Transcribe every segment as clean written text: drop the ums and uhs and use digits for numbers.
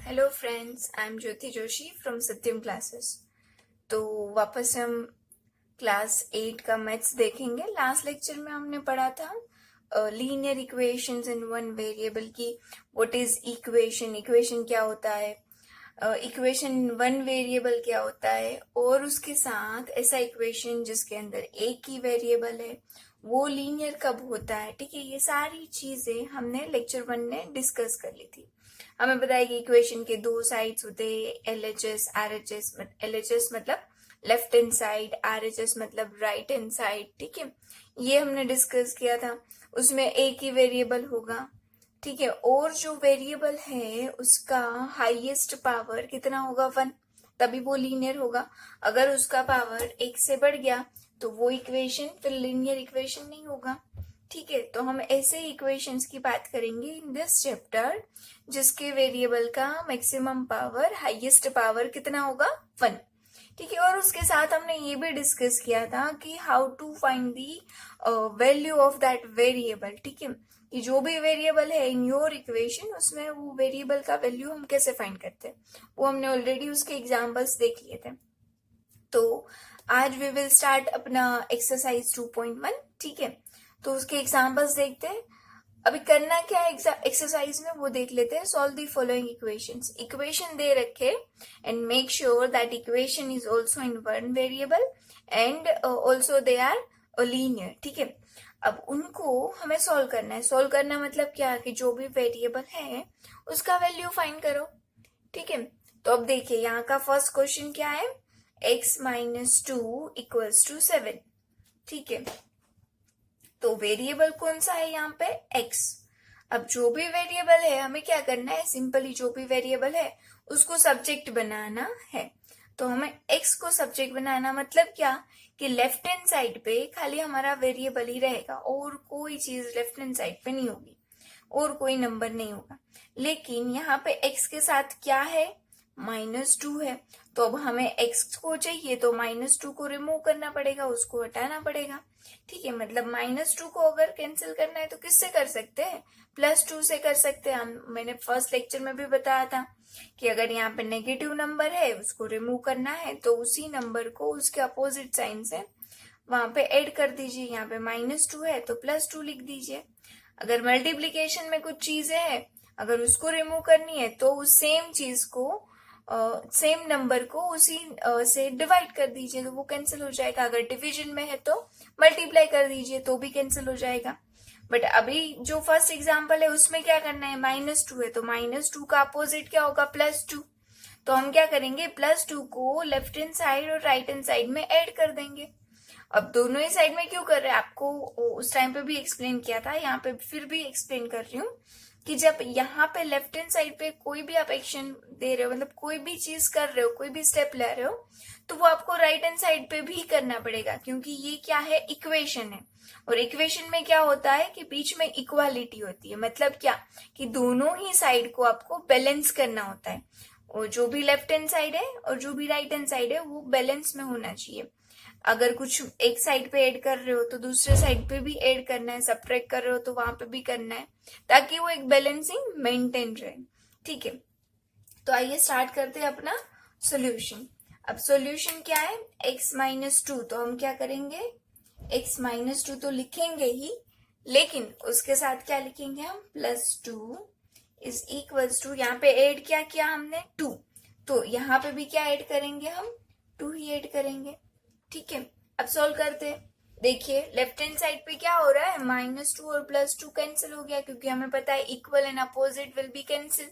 Hello friends, I am Jyoti Joshi from Satyam classes. तो वापस से हम क्लास 8 का मैथ्स देखेंगे। लास्ट लेक्चर में हमने पढ़ा था लीनियर इक्वेशंस इन वन वेरिएबल की। व्हाट इज इक्वेशन, इक्वेशन क्या होता है, इक्वेशन वन वेरिएबल क्या होता है, और उसके साथ ऐसा इक्वेशन जिसके अंदर एक ही वेरिएबल है वो लीनियर कब होता है। ठीक है, ये सारी चीजें हमने लेक्चर 1 में डिस्कस कर ली थी। हमें बताया कि इक्वेशन के दो साइड्स होते हैं, LHS RHS। LHS मतलब लेफ्ट हैंड साइड, RHS मतलब राइट हैंड साइड। ठीक है, ये हमने डिस्कस किया था। उसमें एक ही वेरिएबल होगा, ठीक है, और जो वेरिएबल है उसका हाईएस्ट पावर कितना होगा, 1, तभी वो लीनियर होगा। अगर उसका पावर 1 से बढ़ गया तो वो इक्वेशन फिर लीनियर इक्वेशन नहीं होगा। ठीक है, तो हम ऐसे इक्वेशंस की बात करेंगे इन दिस चैप्टर जिसके वेरिएबल का मैक्सिमम पावर, हाईएस्ट पावर कितना होगा, 1। ठीक है, और उसके साथ हमने ये भी डिस्कस किया था कि how to find the value of that variable. ठीक है, कि जो भी वेरिएबल है इन योर इक्वेशन उसमें वो वेरिएबल का वैल्यू हम कैसे फाइंड करते हैं, वो हमने ऑलरेडी उसके एग्जांपल्स देख लिए थे। तो आज वी विल स्टार्ट अपना एक्सरसाइज 2.1। ठीक है, तो उसके एग्जांपल्स देखते हैं। अभी करना क्या है एक्सरसाइज में वो देख लेते हैं। Solve the following equations. Equation दे रखे and make sure that equation is also in one variable and also they are linear. ठीक है, अब उनको हमें सॉल्व करना है। सॉल्व करना मतलब क्या, कि जो भी वेरिएबल है उसका वैल्यू फाइंड करो। ठीक है, तो अब देखिए यहाँ का फर्स्ट क्वेश्चन क्या है, x माइनस 2 इक्वल्स टू 7। ठीक है, तो वेरिएबल कौन सा है यहाँ पे, x। अब जो भी वेरिएबल है हमें क्या करना है, सिंपली जो भी वेरिएबल है उसको सब्जेक्ट बनाना है। तो हमें x को सब्जेक्ट बनाना मतलब क्या, कि लेफ्ट हैंड साइड पे खाली हमारा वेरिएबल ही रहेगा और कोई चीज लेफ्ट हैंड साइड पे नहीं होगी और कोई नंबर नहीं होगा। लेकिन यहाँ पे x के साथ क्या है, -2 है। तो अब हमें x को चाहिए तो -2 को रिमूव करना पड़ेगा, उसको हटाना पड़ेगा। ठीक है, मतलब -2 को अगर कैंसिल करना है तो किससे कर सकते हैं, +2 से कर सकते हैं। मैंने फर्स्ट लेक्चर में भी बताया था कि अगर यहाँ पे नेगेटिव नंबर है उसको रिमूव करना है तो उसी नंबर को उसके अपोजिट साइन से वहां पे ऐड कर दीजिए। यहाँ पे -2 है तो +2 लिख दीजिए। अगर मल्टीप्लीकेशन में कुछ चीजें है, अगर उसको रिमूव करनी है तो उस सेम चीज को, सेम नंबर को उसी से डिवाइड कर दीजिए तो वो कैंसिल हो जाएगा। अगर डिवीजन में है तो मल्टीप्लाई कर दीजिए तो भी कैंसिल हो जाएगा। बट अभी जो फर्स्ट एग्जांपल है उसमें क्या करना है, -2 है तो -2 का अपोजिट क्या होगा, +2। तो हम क्या करेंगे, +2 को लेफ्ट हैंड साइड और राइट हैंड साइड में ऐड कर देंगे। अब दोनों ही साइड में क्यों कर रहे हैं, आपको उस टाइम पे भी एक्सप्लेन किया था, यहाँ पे फिर भी एक्सप्लेन कर रही हूँ कि जब यहाँ पे लेफ्ट हैंड साइड पे कोई भी आप एक्शन दे रहे हो, मतलब कोई भी चीज कर रहे हो, कोई भी स्टेप ले रहे हो, तो वो आपको राइट हैंड साइड पे भी करना पड़ेगा, क्योंकि ये क्या है, इक्वेशन है। और इक्वेशन में क्या होता है कि बीच में इक्वालिटी होती है। मतलब क्या, कि दोनों ही साइड को आपको बैलेंस करना होता है, और जो भी लेफ्ट हैंड साइड है और जो भी राइट हैंड साइड है वो बैलेंस में होना चाहिए। अगर कुछ एक साइड पे ऐड कर रहे हो तो दूसरे साइड पे भी ऐड करना है, सब्ट्रैक्ट कर रहे हो तो वहां पे भी करना है, ताकि वो एक बैलेंसिंग मेंटेन रहे। ठीक है, तो आइए स्टार्ट करते हैं अपना सॉल्यूशन। अब सॉल्यूशन क्या है, x माइनस 2, तो हम क्या करेंगे, x माइनस 2 तो लिखेंगे ही, लेकिन उसके साथ क्या लिखेंगे हम, +2 इज इक्वल्स टू, यहाँ पे ऐड क्या किया हमने, 2, तो यहाँ पे भी क्या ऐड करेंगे हम, 2 ही ऐड करेंगे। ठीक है, अब सॉल्व करते हैं। देखिए लेफ्ट हैंड साइड पे क्या हो रहा है, -2 और +2 कैंसिल हो गया, क्योंकि हमें पता है equal and opposite will be cancel.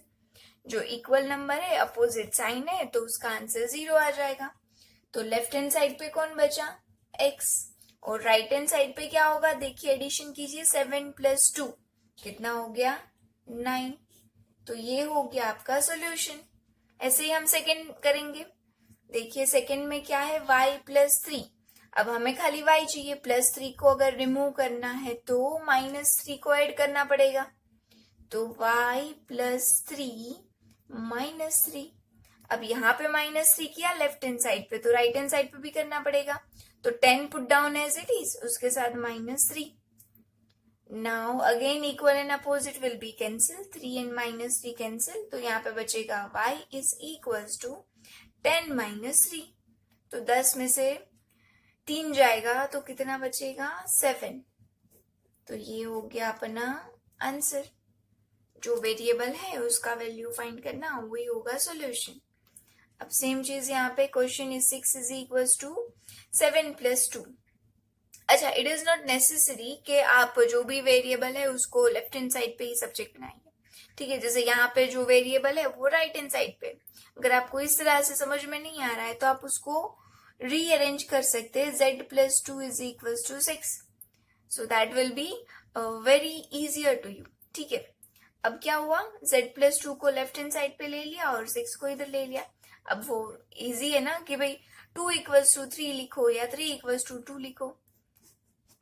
जो इक्वल नंबर है, अपोजिट साइन है, तो उसका आंसर 0 आ जाएगा। तो लेफ्ट हैंड साइड पे कौन बचा, x, और राइट हैंड साइड पे क्या होगा, देखिए एडिशन कीजिए, 7 + 2 कितना हो गया, 9। तो ये हो गया आपका सॉल्यूशन। ऐसे ही हम सेकंड करेंगे। देखिए सेकंड में क्या है, y + 3। अब हमें खाली y चाहिए, +3 को अगर रिमूव करना है तो -3 को ऐड करना पड़ेगा, तो y + 3 -3। अब यहाँ पे -3 किया लेफ्ट हैंड साइड पे, तो राइट हैंड साइड पे भी करना पड़ेगा। तो 10 put down as it is, उसके साथ -3। Now again equal and opposite will be cancel, 3 and -3 cancel, तो यहाँ पे बचेगा y इज इक्वल्स टू 10 - 3। तो 10 में से 3 जाएगा तो कितना बचेगा 7। तो ये हो गया अपना आंसर। जो वेरिएबल है उसका वैल्यू फाइंड करना, वही होगा सॉल्यूशन। अब सेम चीज यहाँ पे question is 6 is equals to 7 + 2। अच्छा, इट इज नॉट नेसेसरी कि आप जो भी वेरिएबल है उसको लेफ्ट हैंड साइड पे ही सब्जेक्ट बनाएंगे, ठीक है। जैसे यहाँ पे जो वेरिएबल है वो राइट हैंड साइड पे, अगर आपको इस तरह से समझ में नहीं आ रहा है तो आप उसको रीअरेंज कर सकते हैं, z + 2 is equals to 6, so that will be very easier to you, ठीक है। अब क्या हुआ, z + 2 को लेफ्ट हैंड साइड पे ले लिया और 6 को इधर ले लिया। अब वो इजी है ना कि भाई 2 = 3 लिखो या 3 = 2 लिखो,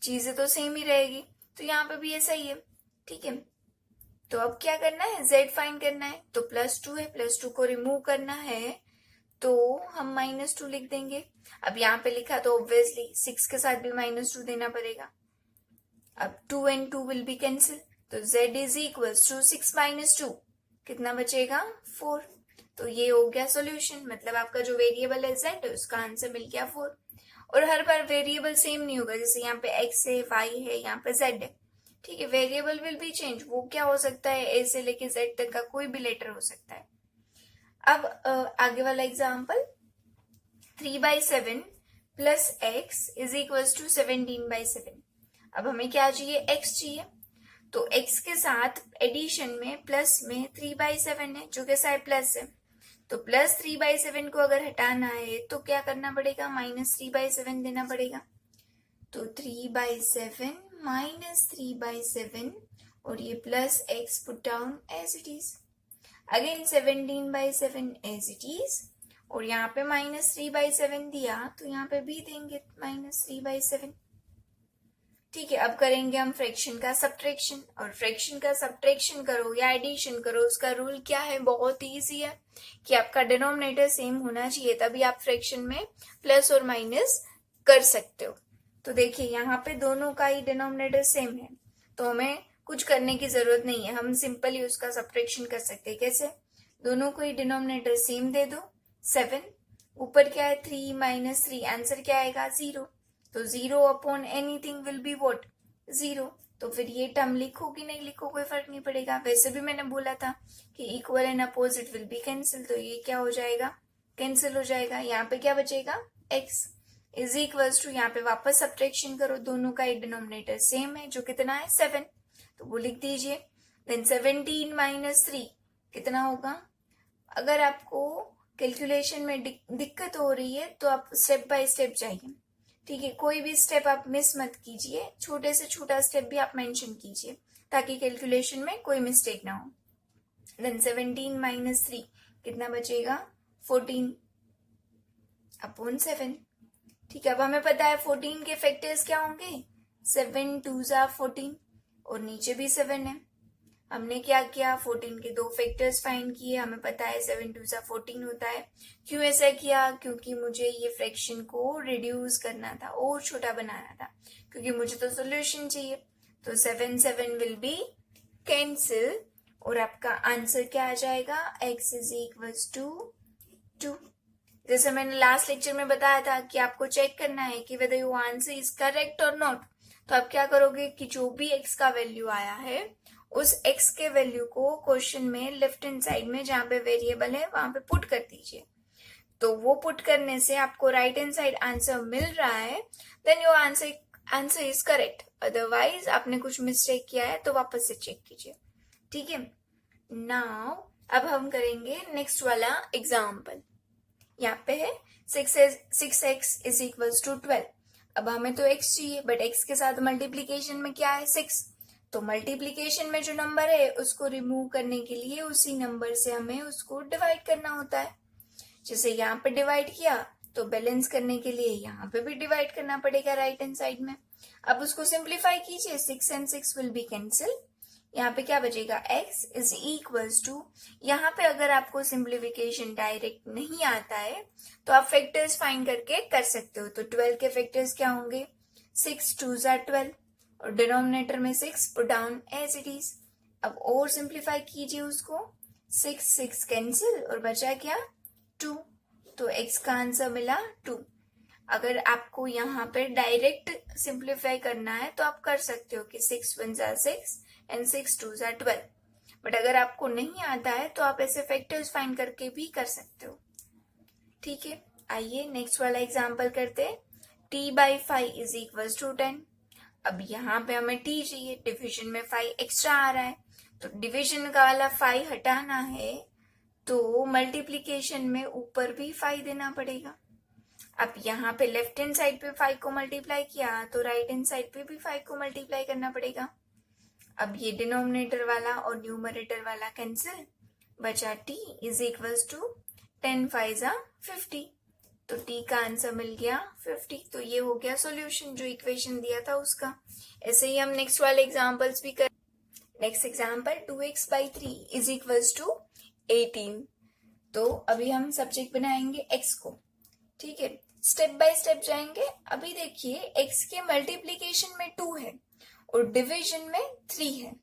चीजें तो सेम ही रहेगी। तो यहाँ पे भी ऐसा ही है, ठीक है। तो अब क्या करना है, z फाइंड करना है, तो +2 है, +2 को रिमूव करना है तो हम -2 लिख देंगे। अब यहाँ पे लिखा तो ऑब्वियसली 6 के साथ भी -2 देना पड़ेगा। अब 2 and 2 विल बी कैंसिल, तो z इज इक्वल्स टू 6 - 2, कितना बचेगा 4। तो ये हो गया सॉल्यूशन, मतलब आपका जो वेरिएबल है z, उसका आंसर मिल गया 4। और हर बार वेरिएबल सेम नहीं होगा, जैसे यहाँ पे x है, y है, यहाँ पे z है, ठीक है। वेरिएबल विल बी चेंज, वो क्या हो सकता है, a से लेके z तक का कोई भी लेटर हो सकता है। अब आगे वाला example, 3/7 + x is equals to 17/7। अब हमें क्या चाहिए, x चाहिए, तो x के साथ एडिशन में प्लस में 3/7 है, जो कैसा है प्लस है, तो +3/7 को अगर हटाना है तो क्या करना पड़ेगा, -3/7 देना पड़ेगा। तो 3/7 -3/7 और ये +x put down as it is, again 17/7 as it is, और यहाँ पे -3/7 दिया तो यहाँ पे भी देंगे -3/7, ठीक है। अब करेंगे हम फ्रैक्शन का सब्ट्रैक्शन, और फ्रैक्शन का सब्ट्रैक्शन करो या एडिशन करो, उसका रूल क्या है, बहुत इजी है कि आपका डिनोमिनेटर सेम होना चाहिए, तभी आप फ्रैक्शन में प्लस और माइनस कर सकते हो। तो देखिए यहाँ पे दोनों का ही डिनोमिनेटर सेम है, तो हमें कुछ करने की जरूरत नहीं है, हम सिंपली उसका सब्ट्रैक्शन कर सकते हैं। कैसे, दोनों को ही डिनोमिनेटर सेम दे दो, 7, ऊपर क्या है 3 - 3, आंसर क्या आएगा 0, तो 0 upon anything will be what, 0। तो फिर ये टर्म लिखो कि नहीं लिखो कोई फर्क नहीं पड़ेगा, वैसे भी मैंने बोला था कि equal and opposite will be cancel, तो ये क्या हो जाएगा, कैंसिल हो जाएगा। यहाँ पे क्या बचेगा, x इज इक्वल्स टू, यहाँ पे वापस सब्ट्रैक्शन करो, दोनों का एक डिनोमिनेटर सेम है जो कितना है 7, तो वो लिख दीजिए। देन 17 - 3 कितना होगा। अगर आपको कैलकुलेशन में दिक्कत हो रही है तो आप स्टेप बाय स्टेप जाइए, ठीक है। कोई भी स्टेप आप मिस मत कीजिए, छोटे से छोटा स्टेप भी आप मेंशन कीजिए ताकि कैलकुलेशन में कोई मिस्टेक ना हो। देन 17 - 3 कितना बचेगा, 14 अपॉन 7, ठीक है। अब हमें पता है 14 के फैक्टर्स क्या होंगे, 7 × 2 = 14, और नीचे भी 7 है। हमने क्या किया, 14 के 2 फैक्टर्स फाइंड किए, हमें पता है 7 × 2 = 14 होता है। क्यों ऐसा किया, क्योंकि मुझे ये फ्रैक्शन को रिड्यूस करना था और छोटा बनाना था, क्योंकि मुझे तो सॉल्यूशन चाहिए। तो 7 7 विल बी कैंसिल, और आपका आंसर क्या आ जाएगा, x इज इक्वल्स टू 2। जैसे मैंने लास्ट लेक्चर में बताया था कि आपको चेक करना है कि whether your answer is correct और नॉट, तो आप क्या करोगे कि जो भी x का वैल्यू आया है उस x के वैल्यू को क्वेश्चन में लेफ्ट हैंड साइड में जहां पे वेरिएबल है वहां पे पुट कर दीजिए। तो वो पुट करने से आपको राइट हैंड साइड आंसर मिल रहा है, then your answer is correct. Otherwise आपने कुछ मिस्टेक किया है तो वापस से चेक कीजिए, ठीक है। नाउ अब हम करेंगे नेक्स्ट वाला एग्जाम्पल। यहाँ पे है 6x इज इक्वल्स टू 12। अब हमें तो x चाहिए, बट x के साथ मल्टीप्लीकेशन में क्या है 6, तो मल्टीप्लीकेशन में जो नंबर है उसको रिमूव करने के लिए उसी नंबर से हमें उसको डिवाइड करना होता है। जैसे यहाँ पे डिवाइड किया तो बैलेंस करने के लिए यहाँ पे भी डिवाइड करना पड़ेगा राइट हैंड साइड में। अब उसको सिंप्लीफाई कीजिए, 6 and 6 विल बी कैंसिल, यहाँ पे क्या बचेगा, x इज इक्वल्स टू, यहाँ पे अगर आपको सिंप्लीफिकेशन डायरेक्ट नहीं आता है तो आप फैक्टर्स फाइंड करके कर सकते हो। तो 12 के फैक्टर्स क्या होंगे, 6 × 2 = 12, और डिनोमिनेटर में 6 put down as it is. अब और सिंप्लीफाई कीजिए उसको, 6 कैंसिल और बचा क्या 2, तो x का आंसर मिला 2। अगर आपको यहाँ पे डायरेक्ट सिंप्लीफाई करना है तो आप कर सकते हो कि 6 1 जा 6 एंड 6 2 जा 12, बट अगर आपको नहीं आता है तो आप ऐसे फैक्टर्स फाइंड करके भी कर सकते हो। ठीक है, आइए नेक्स्ट वाला एग्जांपल करते हैं। t/5 is equal to 10। अब यहाँ पे हमें t चाहिए, डिविजन में 5 एक्स्ट्रा आ रहा है, तो डिविजन का वाला 5 हटाना है तो मल्टीप्लीकेशन में ऊपर भी 5 देना पड़ेगा। अब यहाँ पे लेफ्ट हैंड साइड पे 5 को मल्टीप्लाई किया तो राइट हैंड साइड पे भी 5 को मल्टीप्लाई करना पड़ेगा। अब ये डिनोमिनेटर वाला और न्यूमरेटर वाला कैंसिल, बचा t इज इक्वल टू 10 5 जा 50, तो t का आंसर मिल गया 50। तो ये हो गया सॉल्यूशन जो इक्वेशन दिया था उसका। ऐसे ही हम नेक्स्ट वाले एग्जांपल्स भी कर। Next example 2x/3 is equal to 18। तो अभी हम सब्जेक्ट बनाएंगे x को। ठीक है, स्टेप बाय स्टेप जाएंगे। अभी देखिए x के मल्टीप्लीकेशन में 2 है और डिवीजन में 3 है,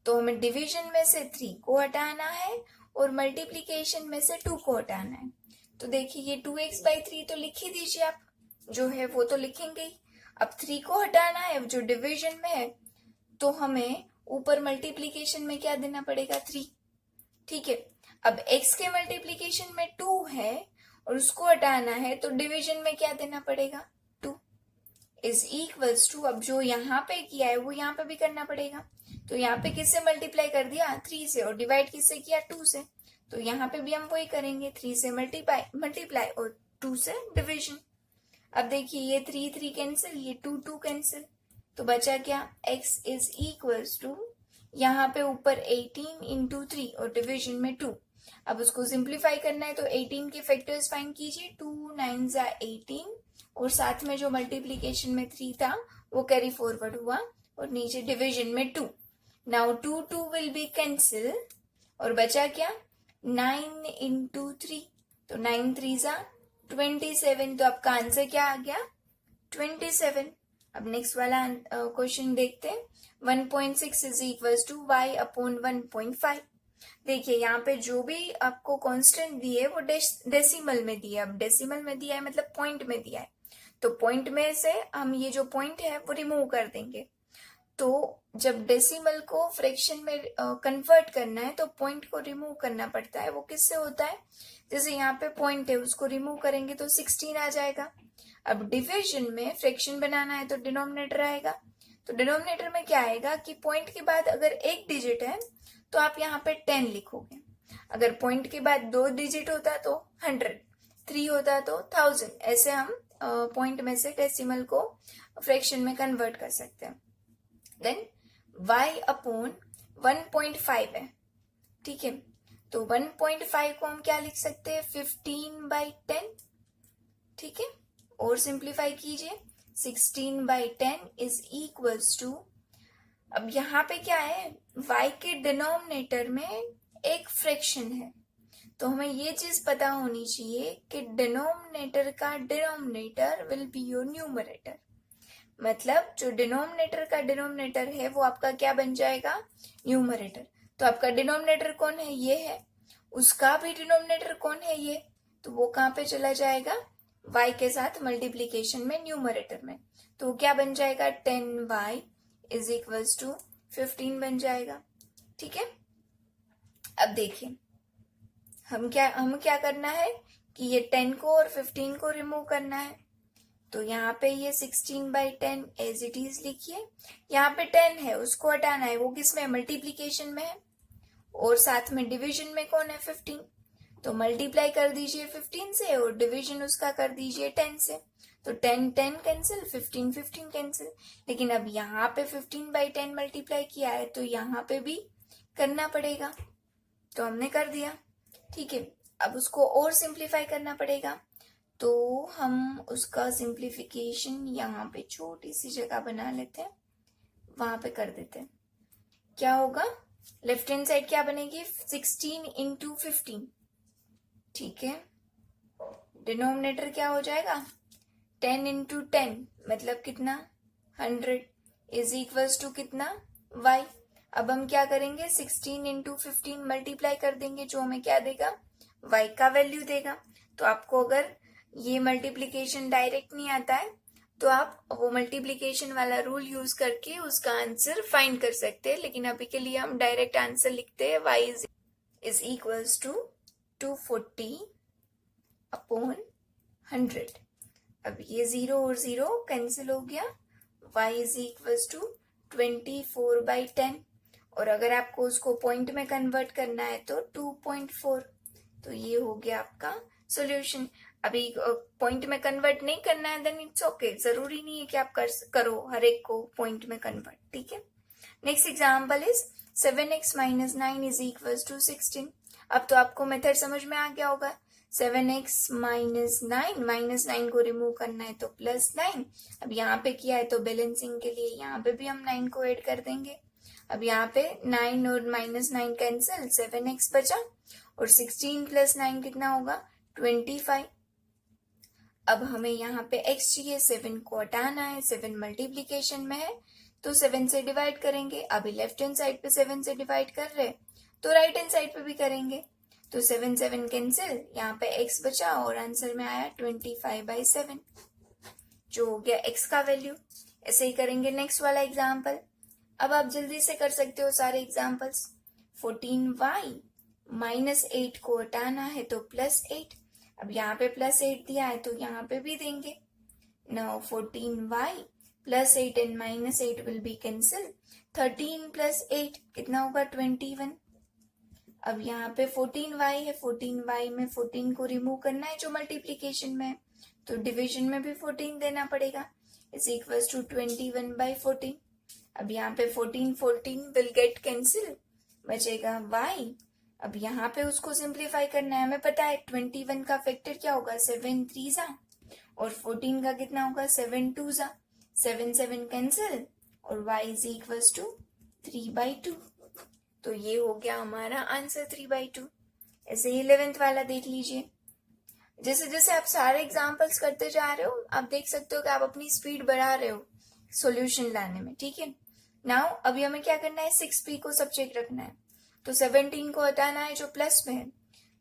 तो हमें डिवीजन में से 3 को हटाना है और मल्टीप्लीकेशन में से 2 को हटाना है। तो देखिए ये 2x/3 तो लिख ही दीजिए आप, जो है वो तो लिखेंगे ही। अब 3 को हटाना है जो डिवीजन में है, तो हमें ऊपर मल्टीप्लीकेशन में क्या देना पड़ेगा 3। ठीक है, अब x के मल्टीप्लीकेशन में 2 है और उसको हटाना है तो डिवीजन में क्या देना पड़ेगा 2 इज इक्वल्स टू, अब जो यहाँ पे किया है वो यहाँ पे भी करना पड़ेगा। तो यहाँ पे किससे मल्टीप्लाई कर दिया 3 से, और डिवाइड किससे किया 2 से, तो यहाँ पे भी हम वही करेंगे, 3 से मल्टीप्लाई और 2 से डिवीजन। अब देखिए ये 3 3 कैंसिल, ये 2 2 कैंसिल, तो बचा क्या x इज इक्वल्स टू, यहाँ पे ऊपर 18 इंटू 3 और डिवीजन में 2। अब उसको सिंप्लीफाई करना है तो 18 के फैक्टर्स फाइंड कीजिए, 2 9 जा 18 और साथ में जो मल्टीप्लीकेशन में 3 था वो कैरी फॉरवर्ड हुआ और नीचे डिवीजन में 2। नाउ 2 2 विल बी कैंसिल और बचा क्या 9 इंटू 3, तो 9 3 जा 27, तो आपका आंसर क्या आ गया 27। अब नेक्स्ट वाला क्वेश्चन देखते हैं। 1.6 is equal to y upon 1.5। देखिए यहाँ पे जो भी आपको कांस्टेंट दिए वो डेसिमल में दिया है। अब डेसिमल में दिया है मतलब पॉइंट में दिया है, तो पॉइंट में से हम ये जो पॉइंट है वो रिमूव कर देंगे। तो जब डेसिमल को फ्रैक्शन में कन्वर्ट करना है तो पॉइंट को रिमूव करना पड़ता है। वो किससे होता है, जैसे यहाँ पे पॉइंट है उसको रिमूव करेंगे तो 16 आ जाएगा। अब डिविजन में फ्रैक्शन बनाना है तो डिनोमिनेटर आएगा, तो डिनोमिनेटर में क्या आएगा कि पॉइंट के बाद अगर एक डिजिट है तो आप यहाँ पे 10 लिखोगे, अगर पॉइंट के बाद 2 डिजिट होता तो 100, 3 होता तो 1000। ऐसे हम पॉइंट में से डेसिमल को फ्रैक्शन में कन्वर्ट कर सकते हैं। देन y अपॉन 1.5 है। ठीक है, तो 1.5 को हम क्या लिख सकते हैं 15/10। ठीक है, और सिंप्लीफाई कीजिए, 16/10 इज इक्वल्स टू, अब यहाँ पे क्या है y के डिनोमिनेटर में एक फ्रैक्शन है, तो हमें ये चीज पता होनी चाहिए कि डिनोमिनेटर का denominator will be your numerator. मतलब जो डिनोमिनेटर का डिनोमिनेटर है वो आपका क्या बन जाएगा न्यूमरेटर। तो आपका डिनोमिनेटर कौन है ये है, उसका भी डिनोमिनेटर कौन है ये, तो वो कहाँ पे चला जाएगा y के साथ मल्टीप्लीकेशन में न्यूमरेटर में, तो क्या बन जाएगा 10y इज इक्वल्स टू 15 बन जाएगा। ठीक है, अब देखिए हम क्या करना है कि ये 10 को और 15 को रिमूव करना है, तो यहाँ पे ये 16/10 एज इट इज लिखिए। यहाँ पे 10 है उसको हटाना है, वो किस में मल्टीप्लीकेशन में है, और साथ में डिवीजन में कौन है 15, तो मल्टीप्लाई कर दीजिए 15 से और डिवीजन उसका कर दीजिए 10 से, तो 10 10 कैंसिल, 15 15 कैंसिल। लेकिन अब यहाँ पे 15/10 मल्टीप्लाई किया है तो यहाँ पे भी करना पड़ेगा, तो हमने कर दिया। ठीक है, अब उसको और सिंप्लीफाई करना पड़ेगा, तो हम उसका सिंप्लीफिकेशन यहाँ पे छोटी सी जगह बना लेते हैं, वहां पे कर देते हैं। क्या होगा लेफ्ट हैंड साइड क्या बनेगी 16 इंटू 15। ठीक है, डिनोमिनेटर क्या हो जाएगा 10 इंटू 10 मतलब कितना 100, इज इक्वल्स टू कितना, y। अब हम क्या करेंगे, 16 इंटू 15 मल्टीप्लाई कर देंगे, जो हमें क्या देगा, y का वैल्यू देगा। तो आपको अगर ये मल्टीप्लीकेशन डायरेक्ट नहीं आता है तो आप वो मल्टीप्लीकेशन वाला रूल यूज करके उसका आंसर फाइंड कर सकते हैं, लेकिन अभी के लिए हम डायरेक्ट आंसर लिखते हैं, y is equals to 240 upon 100। अब ये 0 और 0 कैंसिल हो गया, y इज इक्वल्स टू 24/10। और अगर आपको उसको पॉइंट में कन्वर्ट करना है तो 2.4। तो ये हो गया आपका सॉल्यूशन। अभी पॉइंट में कन्वर्ट नहीं करना है देन इट्स ओके, जरूरी नहीं है कि आप करो हर एक को पॉइंट में कन्वर्ट, ठीक है। Next example is 7x minus 9 is equals to 16। अब तो आपको मेथड समझ में आ गया होगा। 7x माइनस 9 को रिमूव करना है तो प्लस 9। अब यहाँ पे किया है तो बैलेंसिंग के लिए यहाँ पे भी हम 9 को ऐड कर देंगे। अब यहाँ पे 9 और माइनस 9 कैंसिल, 7x बचा और 16 प्लस 9 कितना होगा, 25। अब हमें यहाँ पे x चाहिए, 7 को हटाना है, 7 मल्टीप्लीकेशन में है तो 7 से डिवाइड करेंगे। अभी लेफ्ट हैंड साइड पे 7 से डिवाइड कर रहे तो राइट हैंड साइड पे भी करेंगे। तो 7 कैंसिल, यहाँ पे x बचा और आंसर में आया 25/7, जो हो गया x का वैल्यू। ऐसे ही करेंगे नेक्स्ट वाला एग्जाम्पल। अब आप जल्दी से कर सकते हो सारे एग्जाम्पल्स। 14y माइनस 8 को हटाना है तो प्लस 8। अब यहाँ पे प्लस 8 दिया है तो यहाँ पे भी देंगे। Now 14y plus 8 and minus 8 will be cancel. 13 plus 8 कितना होगा, 21। अब यहाँ पे 14y है, 14y में 14 को रिमूव करना है जो मल्टीप्लीकेशन में है, तो डिवीजन में भी 14 देना पड़ेगा, इज इक्वल्स टू 21/14। अब यहाँ पे 14 विल गेट कैंसिल, बचेगा y। अब यहाँ पे उसको सिंप्लीफाई करना है, हमें पता है 21 का फैक्टर क्या होगा, 7 3 और 14 का कितना होगा, 7 2 7 कैंसिल और y इज इक्वल्स टू 3/2। तो ये हो गया हमारा आंसर 3/2। ऐसे ही 11th वाला देख लीजिए। जैसे जैसे आप सारे एग्जाम्पल्स करते जा रहे हो आप देख सकते हो कि आप अपनी स्पीड बढ़ा रहे हो सॉल्यूशन लाने में, ठीक है। नाउ अभी हमें क्या करना है, 6p को सब्जेक्ट रखना है तो 17 को हटाना है जो प्लस में है,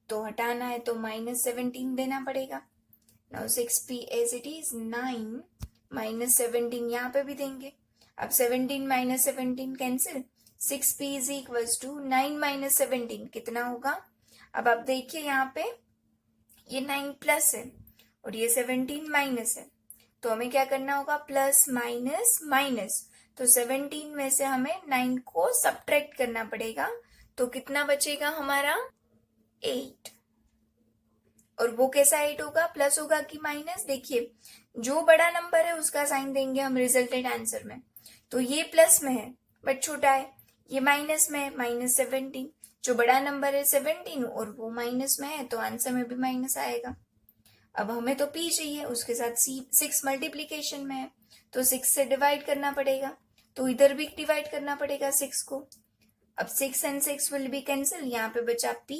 तो हटाना है तो माइनस 17 देना पड़ेगा। Now 6p as it is 9 minus 17 यहाँ पे भी देंगे। अब 17 minus 17 cancel, 6p is equals to 9 minus 17 कितना होगा। अब आप देखिए यहाँ पे ये 9 प्लस है और ये 17 माइनस है, तो हमें क्या करना होगा, प्लस माइनस माइनस। तो 17 में से हमें 9 को सब्ट्रैक्ट करना पड़ेगा, तो कितना बचेगा हमारा, 8। और वो कैसा 8 होगा, प्लस होगा कि माइनस। देखिए जो बड़ा नंबर है उसका साइन देंगे हम रिजल्टेड आंसर में, तो ये प्लस में है बट छोटा है, ये माइनस में है, माइनस 17। जो बड़ा नंबर है 17 और वो माइनस में है तो आंसर में भी माइनस आएगा। अब हमें तो p चाहिए, उसके साथ 6 मल्टीप्लीकेशन में है तो 6 से डिवाइड करना पड़ेगा, तो इधर भी डिवाइड करना पड़ेगा 6 को। अब 6 and 6 विल बी कैंसिल, यहाँ पे बचा p।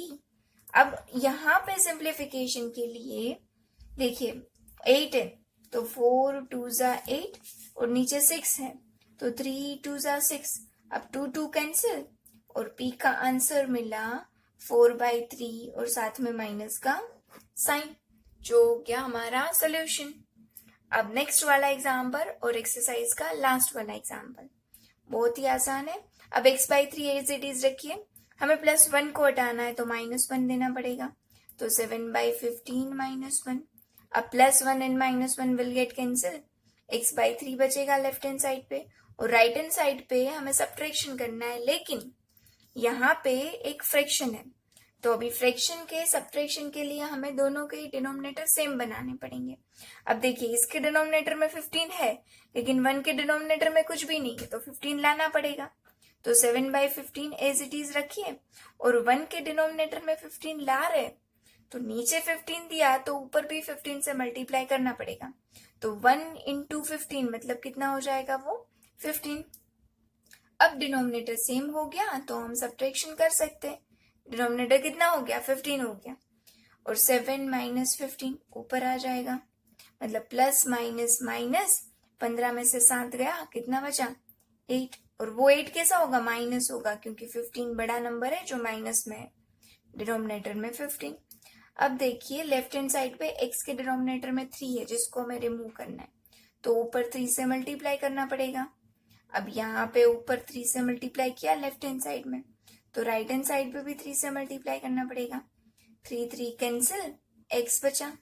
अब यहाँ पे सिंप्लीफिकेशन के लिए देखिए 8 है तो 4 2 8 और नीचे 6 है तो 3 2 6। अब 2 2 कैंसिल और p का आंसर मिला 4/3 और साथ में माइनस का साइन, जो हो गया हमारा सोल्यूशन। अब नेक्स्ट वाला एग्जाम्पल और एक्सरसाइज का लास्ट वाला एग्जाम्पल बहुत ही आसान है। अब x/3 एज इट इज रखिए, हमें +1 को हटाना है तो -1 देना पड़ेगा, तो 7/15 -1। अब +1 and -1 will get cancel, x/3 बचेगा लेफ्ट हैंड साइड पे और राइट हैंड साइड पे हमें सब्ट्रैक्शन करना है, लेकिन यहाँ पे एक फ्रैक्शन है, तो अभी फ्रैक्शन के सब्ट्रैक्शन के लिए हमें दोनों के डिनोमिनेटर सेम बनाने पड़ेंगे। अब देखिए इसके डिनोमिनेटर में 15 है लेकिन 1 के डिनोमिनेटर में कुछ भी नहीं है, तो 15 लाना पड़ेगा। तो 7/15 एज इट इज रखिए और 1 के डिनोमिनेटर में 15 ला रहे तो नीचे 15 दिया तो ऊपर भी 15 से मल्टीप्लाई करना पड़ेगा, तो 1 into 15 मतलब कितना हो जाएगा, वो 15। अब डिनोमिनेटर सेम हो गया तो हम सब्ट्रैक्शन कर सकते हैं। डिनोमिनेटर कितना हो गया, 15 हो गया और 7 - 15 ऊपर आ जाएगा, मतलब प्लस माइनस माइनस, 15 में से 7 गया, कितना बचा, 8, और वो 8 कैसा होगा, माइनस होगा, क्योंकि 15 बड़ा नंबर है जो माइनस में है, डिनोमिनेटर में 15। अब देखिए लेफ्ट हैंड साइड पे x के डिनोमिनेटर में 3 है जिसको हमें रिमूव करना है, तो ऊपर 3 से मल्टीप्लाई करना पड़ेगा। अब यहाँ पे ऊपर 3 से मल्टीप्लाई किया लेफ्ट हैंड साइड में, तो राइट हैंड साइड पे भी 3 से मल्टीप्लाई करना पड़ेगा। 3 कैंसिल, x बचा।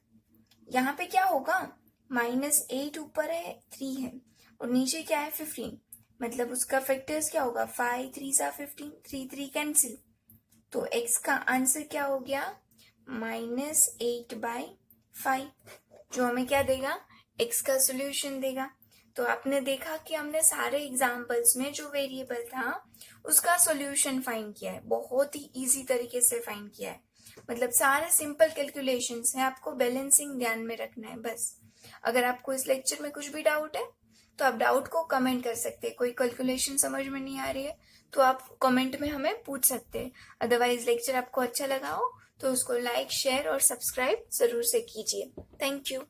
यहाँ पे क्या होगा, -8 ऊपर है, 3 है, और नीचे क्या है 15, मतलब उसका फैक्टर्स क्या होगा, 5 3 सा 15, 3 कैंसिल, तो x का आंसर क्या हो गया, -8/5, जो हमें क्या देगा, x का सोल्यूशन देगा। तो आपने देखा कि हमने सारे एग्जाम्पल्स में जो वेरिएबल था उसका सॉल्यूशन फाइंड किया है, बहुत ही इजी तरीके से फाइंड किया है, मतलब सारे सिंपल कैलकुलेशंस हैं, आपको बैलेंसिंग ध्यान में रखना है बस। अगर आपको इस लेक्चर में कुछ भी डाउट है तो आप डाउट को कमेंट कर सकते हैं, कोई कैलकुलेशन समझ में नहीं आ रही है तो आप कमेंट में हमें पूछ सकते हैं। अदरवाइज लेक्चर आपको अच्छा लगा हो तो उसको लाइक, शेयर और सब्सक्राइब जरूर से कीजिए। Thank you.